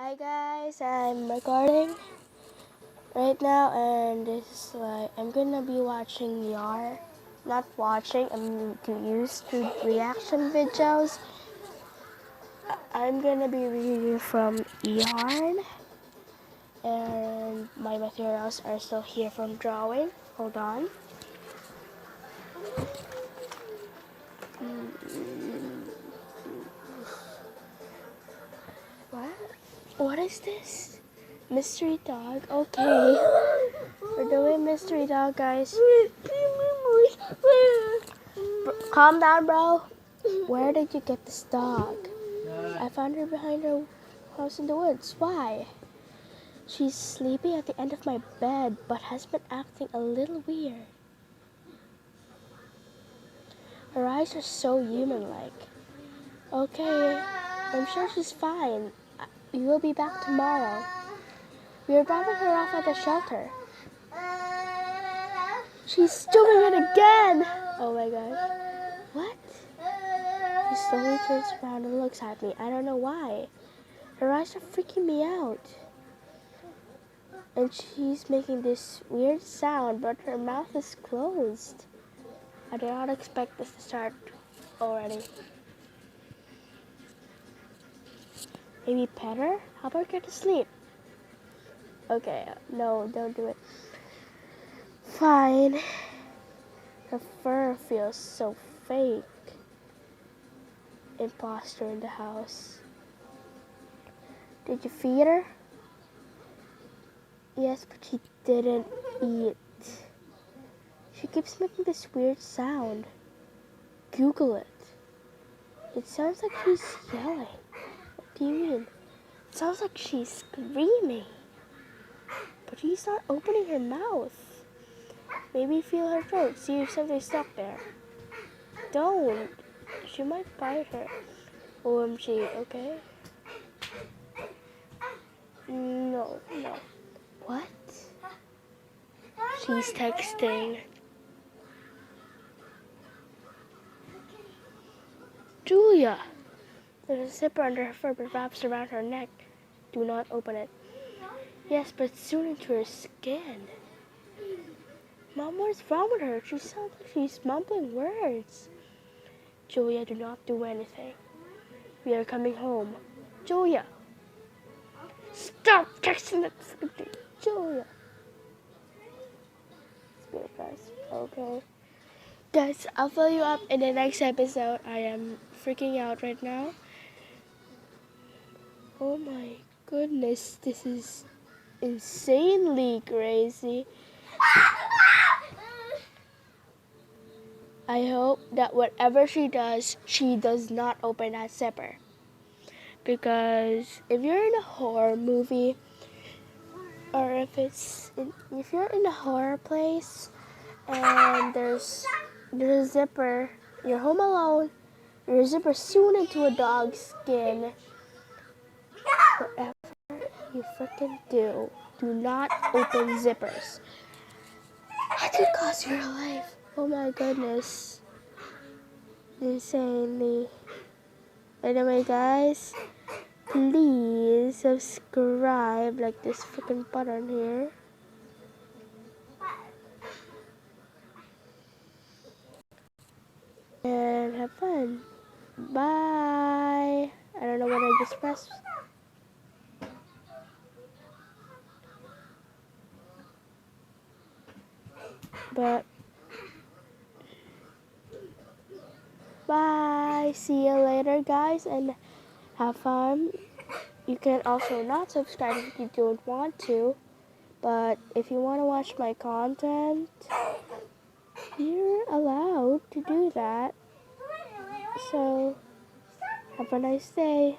Hi guys, I'm recording right now and this is like I'm gonna be watching Yar. Not watching, I'm used to reaction videos. I'm gonna be reading from Yarn and my materials are still here from drawing. Hold on. What is this? Mystery dog? Okay. We're doing mystery dog, guys. Calm down, bro. Where did you get this dog? I found her behind her house in the woods. Why? She's sleeping at the end of my bed, but has been acting a little weird. Her eyes are so human-like. Okay, I'm sure she's fine. We will be back tomorrow. We are dropping her off at the shelter. She's doing it again! Oh my gosh. What? She slowly turns around and looks at me. I don't know why. Her eyes are freaking me out. And she's making this weird sound, but her mouth is closed. I did not expect this to start already. Maybe pet her? Help her get to sleep. Okay, no, don't do it. Fine. Her fur feels so fake. Imposter in the house. Did you feed her? Yes, but she didn't eat. She keeps making this weird sound. Google it. It sounds like she's yelling. What do you mean? It sounds like she's screaming. But she's not opening her mouth. Maybe feel her throat. See if something's stuck there. Don't. She might bite her. OMG, okay? No. What? She's texting. Julia! There's a zipper under her fur but wraps around her neck. Do not open it. Yes, but it's soon into her skin. Mom, what's wrong with her? She sounds like she's mumbling words. Julia, do not do anything. We are coming home. Julia! Stop texting that thing. Julia! Spirit guys. Okay. Guys, I'll fill you up in the next episode. I am freaking out right now. Oh my goodness, this is insanely crazy. I hope that whatever she does not open that zipper. Because if you're in a horror movie, or if you're in a horror place and there's a zipper, you're home alone, there's a zipper sewn into a dog's skin. Whatever you freaking do not open zippers. It could cost your life. Oh my goodness. Insanely. Anyway, guys, please subscribe, like this freaking button here. And have fun. Bye. I don't know what I just pressed. But bye. See you later, guys, and have fun. You can also not subscribe if you don't want to, but if you want to watch my content, you're allowed to do that. So, have a nice day.